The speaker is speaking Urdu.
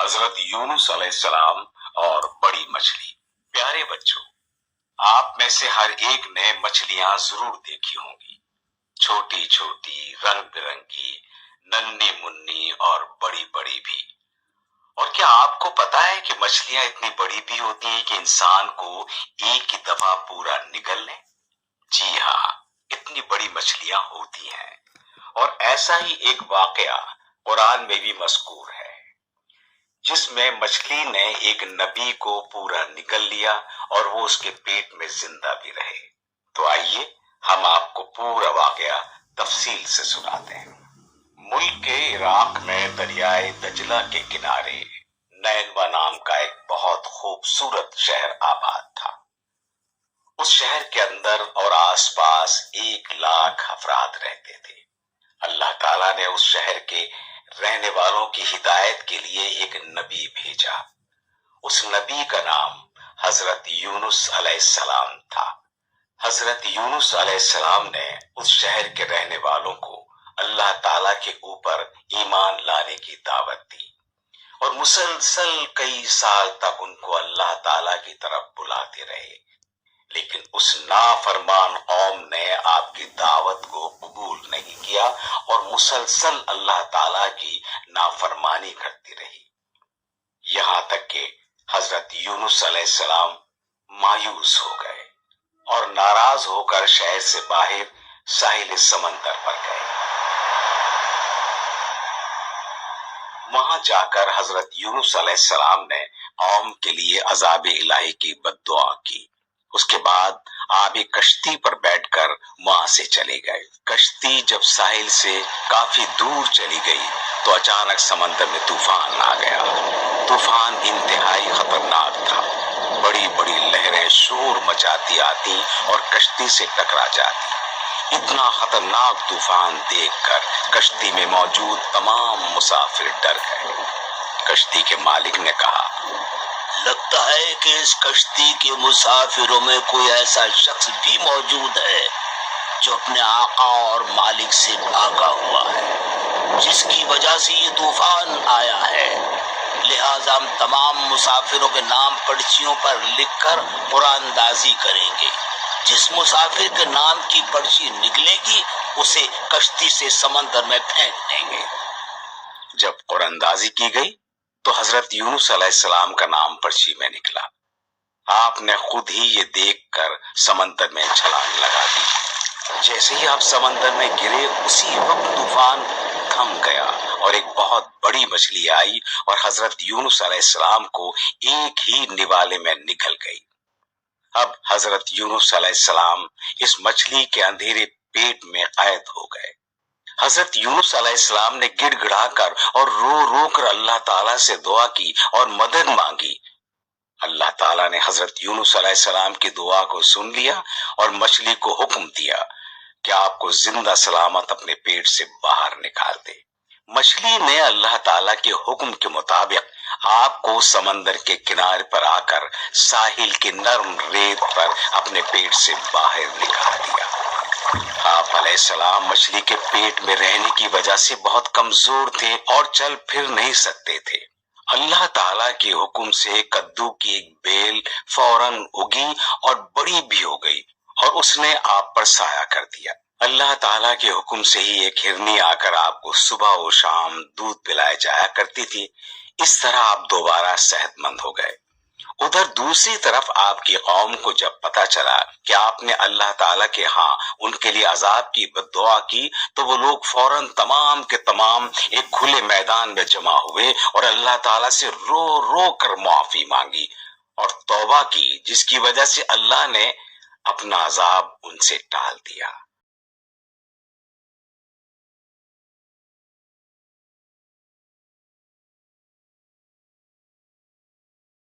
حضرت یونس علیہ السلام اور بڑی مچھلی۔ پیارے بچوں، آپ میں سے ہر ایک نے مچھلیاں ضرور دیکھی ہوں گی، چھوٹی چھوٹی، رنگ برنگی، ننھی منی اور بڑی بڑی بھی۔ اور کیا آپ کو پتا ہے کہ مچھلیاں اتنی بڑی بھی ہوتی ہیں کہ انسان کو ایک ہی دفعہ پورا نگل لیں؟ جی ہاں، اتنی بڑی مچھلیاں ہوتی ہیں۔ اور ایسا ہی ایک واقعہ قرآن میں بھی مذکور ہے، جس میں مچھلی نے ایک نبی کو پورا نگل لیا اور وہ اس کے پیٹ میں زندہ بھی رہے۔ تو آئیے ہم آپ کو پورا واقعہ تفصیل سے سناتے ہیں۔ ملک کے عراق میں دریائے دجلہ کے کنارے نینوا نام کا ایک بہت خوبصورت شہر آباد تھا۔ اس شہر کے اندر اور آس پاس 1,00,000 افراد رہتے تھے۔ اللہ تعالیٰ نے اس شہر کے رہنے والوں کی ہدایت کے لیے ایک نبی بھیجا۔ اس نبی کا نام حضرت یونس علیہ السلام تھا۔ حضرت یونس علیہ السلام نے اس شہر کے رہنے والوں کو اللہ تعالیٰ کے اوپر ایمان لانے کی دعوت دی اور مسلسل کئی سال تک ان کو اللہ تعالیٰ کی طرف بلاتے رہے، لیکن اس نافرمان قوم نے آپ کی دعوت کو قبول نہیں کیا اور مسلسل اللہ تعالیٰ کی نافرمانی کرتی رہی، یہاں تک کہ حضرت یونس علیہ السلام مایوس ہو گئے اور ناراض ہو کر شہر سے باہر ساحل سمندر پر گئے۔ وہاں جا کر حضرت یونس علیہ السلام نے قوم کے لیے عذاب الہی کی بد دعا کی۔ اس کے بعد آپ ایک کشتی پر بیٹھ کر وہاں سے چلے گئے۔ کشتی جب ساحل سے کافی دور چلی گئی تو اچانک سمندر میں طوفان آ گیا۔ طوفان انتہائی خطرناک تھا۔ بڑی بڑی لہریں شور مچاتی آتی اور کشتی سے ٹکرا جاتی۔ اتنا خطرناک طوفان دیکھ کر کشتی میں موجود تمام مسافر ڈر گئے۔ کشتی کے مالک نے کہا، لگتا ہے کہ اس کشتی کے مسافروں میں کوئی ایسا شخص بھی موجود ہے جو اپنے آقا اور مالک سے بھاگا ہوا ہے، جس کی وجہ سے یہ طوفان آیا ہے۔ لہٰذا ہم تمام مسافروں کے نام پرچیوں پر لکھ کر قرآن اندازی کریں گے۔ جس مسافر کے نام کی پرچی نکلے گی اسے کشتی سے سمندر میں پھینک دیں گے۔ جب قرآن اندازی کی گئی تو حضرت یونس علیہ السلام کا نام پرچی میں نکلا۔ آپ نے خود ہی یہ دیکھ کر سمندر میں چھلانگ لگا دی۔ جیسے ہی آپ سمندر میں گرے اسی وقت طوفان تھم گیا اور ایک بہت بڑی مچھلی آئی اور حضرت یونس علیہ السلام کو ایک ہی نوالے میں نگل گئی۔ اب حضرت یونس علیہ السلام اس مچھلی کے اندھیرے پیٹ میں قید ہو گئے۔ حضرت یونس علیہ السلام نے گڑ گڑا کر اور رو رو کر اللہ تعالیٰ سے دعا کی اور مدد مانگی۔ اللہ تعالیٰ نے حضرت یونس علیہ السلام کی دعا کو سن لیا اور مچھلی کو حکم دیا کہ آپ کو زندہ سلامت اپنے پیٹ سے باہر نکال دے۔ مچھلی نے اللہ تعالیٰ کے حکم کے مطابق آپ کو سمندر کے کنارے پر آ کر ساحل کے نرم ریت پر اپنے پیٹ سے باہر نکال دیا۔ آپ علیہ السلام مچھلی کے پیٹ میں رہنے کی وجہ سے بہت کمزور تھے اور چل پھر نہیں سکتے تھے۔ اللہ تعالیٰ کے حکم سے کدو کی ایک بیل فوراً اگی اور بڑی بھی ہو گئی اور اس نے آپ پر سایہ کر دیا۔ اللہ تعالیٰ کے حکم سے ہی ایک ہرنی آ کر آپ کو صبح و شام دودھ پلائے جایا کرتی تھی۔ اس طرح آپ دوبارہ صحت مند ہو گئے۔ ادھر دوسری طرف آپ کی قوم کو جب پتا چلا کہ آپ نے اللہ تعالیٰ کے ہاں ان کے لیے عذاب کی بد دعا کی تو وہ لوگ فوراً تمام کے تمام ایک کھلے میدان میں جمع ہوئے اور اللہ تعالیٰ سے رو رو کر معافی مانگی اور توبہ کی، جس کی وجہ سے اللہ نے اپنا عذاب ان سے ٹال دیا۔